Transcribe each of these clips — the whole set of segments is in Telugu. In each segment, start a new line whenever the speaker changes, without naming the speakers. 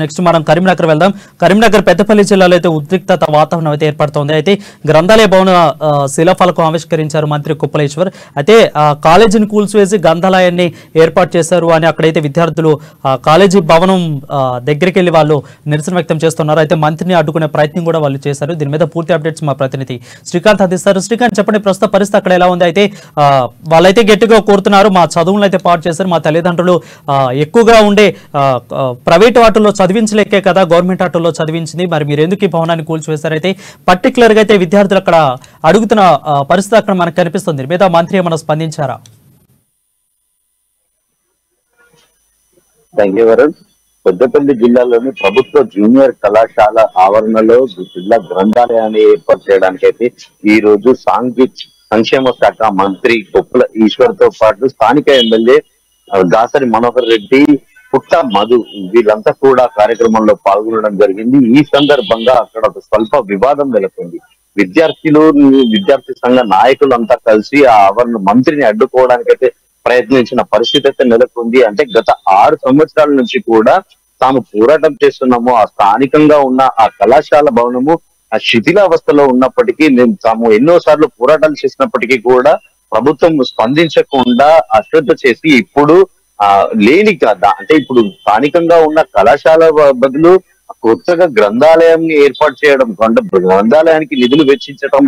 నెక్స్ట్ మనం కరీంనగర్ వెళ్దాం. కరీంనగర్ పెద్దపల్లి జిల్లాలో అయితే ఉద్రిక్తత వాతావరణం అయితే ఏర్పడుతోంది. అయితే గ్రంథాలయ భవన శిలాఫలకం ఆవిష్కరించారు మంత్రి కుప్పలేశ్వర్. అయితే కాలేజీని కూల్చివేసి గ్రంథాలయాన్ని ఏర్పాటు చేశారు అని అక్కడైతే విద్యార్థులు కాలేజీ భవనం దగ్గరికి వెళ్ళి వాళ్ళు నిరసన వ్యక్తం చేస్తున్నారు. అయితే మంత్రిని అడ్డుకునే ప్రయత్నం కూడా వాళ్ళు చేశారు. దీని మీద పూర్తి అప్డేట్స్ మా ప్రతినిధి శ్రీకాంత్ అందిస్తారు. శ్రీకాంత్, చెప్పండి, ప్రస్తుత పరిస్థితి అక్కడ ఎలా ఉంది? అయితే వాళ్ళైతే గట్టిగా కోరుతున్నారు, మా చదువులను అయితే పాటు చేశారు, మా తల్లిదండ్రులు ఎక్కువగా ఉండే ప్రైవేట్ వాటిల్లో చదివించలేకే కదా గవర్నమెంట్ ఆటోలో చదివించింది, మరి మీరు ఎందుకు ఈ భవనాన్ని కూల్చివేశారైతే పర్టికులర్ గా అయితే విద్యార్థులు అక్కడ అడుగుతున్న పరిస్థితి అక్కడ మనకు కనిపిస్తుంది. మీద మంత్రి ఏమైనా స్పందించారా?
పెద్దపల్లి జిల్లాలోని ప్రభుత్వ జూనియర్ కళాశాల ఆవరణలో జిల్లా గ్రంథాలయాన్ని ఏర్పాటు చేయడానికి అయితే ఈ రోజు సంక్షేమ శాఖ మంత్రి కొప్పుల ఈశ్వర్ తో పాటు స్థానిక ఎమ్మెల్యే దాసరి మనోహర్ రెడ్డి, పుట్ట మధు వీళ్ళంతా కూడా కార్యక్రమంలో పాల్గొనడం జరిగింది. ఈ సందర్భంగా అక్కడ ఒక స్వల్ప వివాదం నెలకొంది. విద్యార్థి సంఘ నాయకులంతా కలిసి ఆ ఆవరణ మంత్రిని అడ్డుకోవడానికైతే ప్రయత్నించిన పరిస్థితి అయితే నెలకొంది. అంటే గత 6 సంవత్సరాల నుంచి కూడా తాము పోరాటం చేస్తున్నాము, ఆ స్థానికంగా ఉన్న ఆ కళాశాల భవనము ఆ శిథిలావస్థలో ఉన్నప్పటికీ తాము ఎన్నో సార్లు పోరాటాలు చేసినప్పటికీ కూడా ప్రభుత్వం స్పందించకుండా అశ్రద్ధ చేసి ఇప్పుడు లేని కదా అంటే ఇప్పుడు స్థానికంగా ఉన్న కళాశాల బదులు కొత్తగా గ్రంథాలయాన్ని ఏర్పాటు చేయడం, గ్రంథాలయానికి నిధులు వెచ్చించడం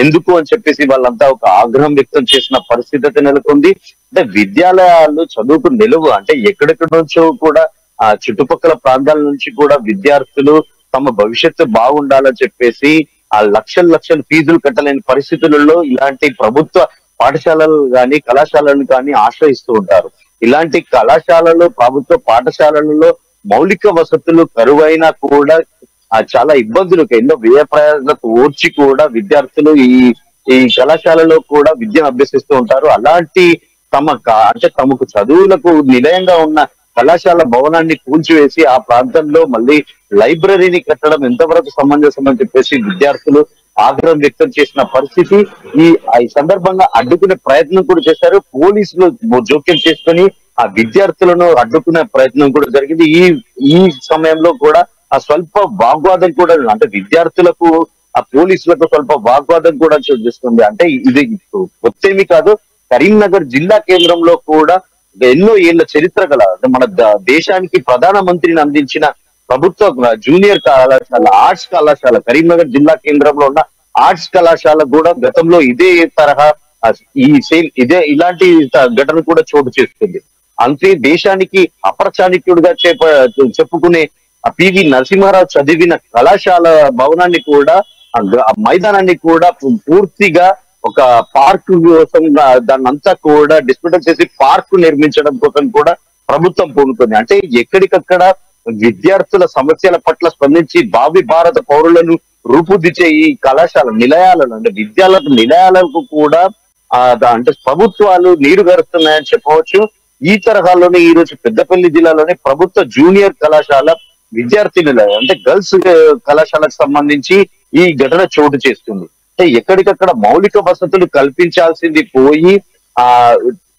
ఎందుకు అని చెప్పేసి వాళ్ళంతా ఒక ఆగ్రహం వ్యక్తం చేసిన పరిస్థితి అయితే నెలకొంది. అంటే విద్యాలయాలు చదువుకు నిలువు అంటే ఎక్కడెక్కడి నుంచో కూడా ఆ చుట్టుపక్కల ప్రాంతాల నుంచి కూడా విద్యార్థులు తమ భవిష్యత్తు బాగుండాలని చెప్పేసి ఆ లక్షల ఫీజులు కట్టలేని పరిస్థితులలో ఇలాంటి ప్రభుత్వ పాఠశాలలు కానీ కళాశాలను కానీ ఆశ్రయిస్తూ ఉంటారు. ఇలాంటి కళాశాలలు ప్రభుత్వ పాఠశాలలలో మౌలిక వసతులు కరువైనా కూడా చాలా ఇబ్బందులకు ఎన్నో వ్యయ ప్రయాసాలకు ఓర్చి కూడా విద్యార్థులు ఈ కళాశాలలో కూడా విద్యను అభ్యసిస్తూ ఉంటారు. అలాంటి తమకు చదువులకు నిలయంగా ఉన్న కళాశాల భవనాన్ని కూల్చివేసి ఆ ప్రాంతంలో మళ్ళీ లైబ్రరీని కట్టడం ఎంతవరకు సమంజసం అని చెప్పేసి విద్యార్థులు ఆగ్రహం వ్యక్తం చేసిన పరిస్థితి. ఈ సందర్భంగా అడ్డుకునే ప్రయత్నం కూడా చేశారు. పోలీసులు జోక్యం చేసుకుని ఆ విద్యార్థులను అడ్డుకునే ప్రయత్నం కూడా జరిగింది. ఈ సమయంలో కూడా ఆ స్వల్ప వాగ్వాదం కూడా అంటే విద్యార్థులకు ఆ పోలీసులకు స్వల్ప వాగ్వాదం కూడా చూస్తుంది. అంటే ఇది కొత్తేమి కాదు, కరీంనగర్ జిల్లా కేంద్రంలో కూడా ఎన్నో ఏళ్ల చరిత్ర గల మన దేశానికి ప్రధానమంత్రిని అందించిన ప్రభుత్వ జూనియర్ కళాశాల ఆర్ట్స్ కళాశాల కరీంనగర్ జిల్లా కేంద్రంలో ఉన్న ఆర్ట్స్ కళాశాల కూడా గతంలో ఇదే తరహా ఇలాంటి ఘటన కూడా చోటు చేస్తుంది. అంతే దేశానికి అప్రచాణిక్యుడిగా చెప్పుకునే పివి నరసింహారావు చదివిన కళాశాల భవనాన్ని కూడా మైదానాన్ని కూడా పూర్తిగా ఒక పార్క్ కోసం దాన్ని అంతా కూడా డిస్మెంటల్ చేసి పార్క్ నిర్మించడం కోసం కూడా ప్రభుత్వం పూనుకుంది. అంటే ఎక్కడికక్కడ విద్యార్థుల సమస్యల పట్ల స్పందించి భావి భారత పౌరులను రూపుదిద్దే ఈ కళాశాల నిలయాలను అంటే విద్యాలయ నిలయాలకు కూడా అంటే ప్రభుత్వాలు నీరు గరుస్తున్నాయని చెప్పవచ్చు. ఈ తరహాలోనే ఈ రోజు పెద్దపల్లి జిల్లాలోని ప్రభుత్వ జూనియర్ కళాశాల విద్యార్థి నిలయం అంటే గర్ల్స్ కళాశాలకు సంబంధించి ఈ ఘటన చోటు చేస్తుంది. అంటే ఎక్కడికక్కడ మౌలిక వసతులు కల్పించాల్సింది పోయి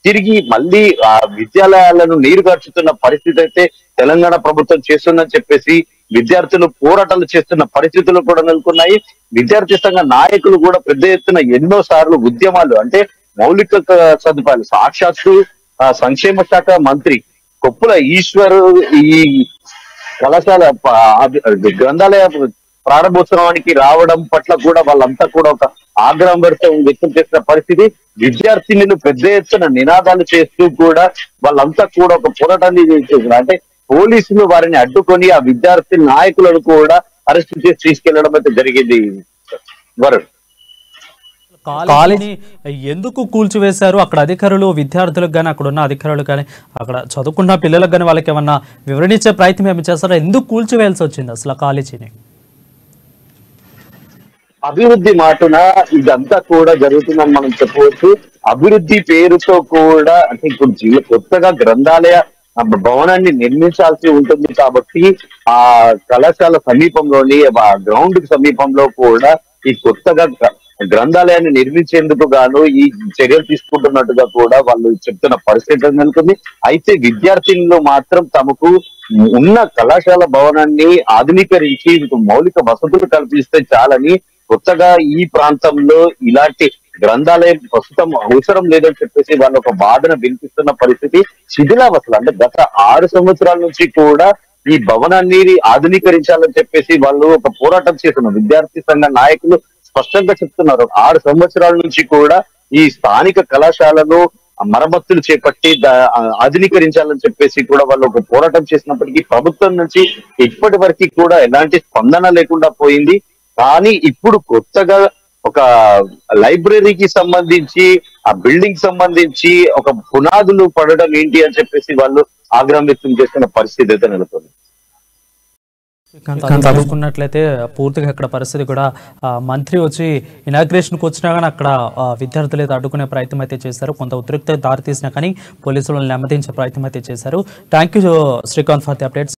తిరిగి మళ్ళీ ఆ విద్యాలయాలను నీరుగార్చుతున్న పరిస్థితి అయితే తెలంగాణ ప్రభుత్వం చేస్తుందని చెప్పేసి విద్యార్థులు పోరాటాలు చేస్తున్న పరిస్థితులు కూడా నెలకొన్నాయి. విద్యార్థి సంఘ నాయకులు కూడా పెద్ద ఎత్తున ఎన్నో సార్లు ఉద్యమాలు అంటే మౌలిక సదుపాయాలు సాక్షాత్తు సంక్షేమ శాఖ మంత్రి కొప్పుల ఈశ్వర్ ఈ కళాశాల గ్రంథాలయ ప్రారంభోత్సవానికి రావడం పట్ల కూడా వాళ్ళంతా కూడా ఒక ఆగ్రహం వ్యక్తం చేసిన పరిస్థితి. విద్యార్థినులు పెద్ద ఎత్తున నినాదాలు చేస్తూ కూడా వాళ్ళంతా కూడా ఒక పోరాటాన్ని చేస్తున్నారు. అంటే పోలీసులు వారిని అడ్డుకొని ఆ విద్యార్థి నాయకులను కూడా అరెస్ట్ చేసి తీసుకెళ్లడం అయితే జరిగింది. వరుణ్,
కాలేజీ ఎందుకు కూల్చివేశారు? అక్కడ అధికారులు విద్యార్థులకు కానీ అక్కడ ఉన్న అధికారులు కానీ అక్కడ చదువుకున్న పిల్లలకు కానీ వాళ్ళకి ఏమన్నా వివరణించే ప్రయత్నం ఏమి చేస్తారో? ఎందుకు కూల్చివేయాల్సి వచ్చింది అసలు కాలేజీని?
అభివృద్ధి మాటున ఇదంతా కూడా జరుగుతుందని మనం చెప్పవచ్చు. అభివృద్ధి పేరుతో కూడా అంటే ఇప్పుడు కొత్తగా గ్రంథాలయ భవనాన్ని నిర్మించాల్సి ఉంటుంది కాబట్టి ఆ కళాశాల సమీపంలోని ఆ గ్రౌండ్ కి సమీపంలో కూడా ఈ కొత్తగా గ్రంథాలయాన్ని నిర్మించేందుకు గాను ఈ చర్యలు తీసుకుంటున్నట్టుగా కూడా వాళ్ళు చెప్తున్న పరిస్థితి నెలకొంది. అయితే విద్యార్థినులు మాత్రం తమకు ఉన్న కళాశాల భవనాన్ని ఆధునీకరించి మౌలిక వసతులు కల్పిస్తే చాలని కొత్తగా ఈ ప్రాంతంలో ఇలాంటి గ్రంథాలయం ప్రస్తుతం అవసరం లేదని చెప్పేసి వాళ్ళు ఒక వాదన వినిపిస్తున్న పరిస్థితి. శిథిలావస్థలు అంటే గత 6 సంవత్సరాల నుంచి కూడా ఈ భవనాన్ని ఆధునీకరించాలని చెప్పేసి వాళ్ళు ఒక పోరాటం చేస్తున్నారు. విద్యార్థి సంఘ నాయకులు స్పష్టంగా చెప్తున్నారు, 6 సంవత్సరాల నుంచి కూడా ఈ స్థానిక కళాశాలను మరమ్మతులు చేపట్టి ఆధునీకరించాలని చెప్పేసి కూడా వాళ్ళు ఒక పోరాటం చేసినప్పటికీ ప్రభుత్వం నుంచి ఇప్పటి వరకు కూడా ఎలాంటి స్పందన లేకుండా పోయింది. కానీ ఇప్పుడు కొత్తగా ఒక లైబ్రరీకి సంబంధించి ఆ బిల్డింగ్ సంబంధించి ఒక పునాదులు పడడం ఏంటి అని చెప్పేసి వాళ్ళు ఆగ్రహం వ్యక్తం చేస్తున్న పరిస్థితి అయితే నెలకొంది.
చూసుకున్నట్లయితే పూర్తిగా అక్కడ పరిస్థితి కూడా మంత్రి వచ్చి ఇనాగ్రేషన్కి వచ్చినా కానీ అక్కడ విద్యార్థులు అయితే అడ్డుకునే ప్రయత్నం అయితే చేశారు. కొంత ఉద్రిక్త దారితీసినా కానీ పోలీసులను నెమ్మదించే ప్రయత్నం అయితే చేశారు. Thank you Srikanth for the updates.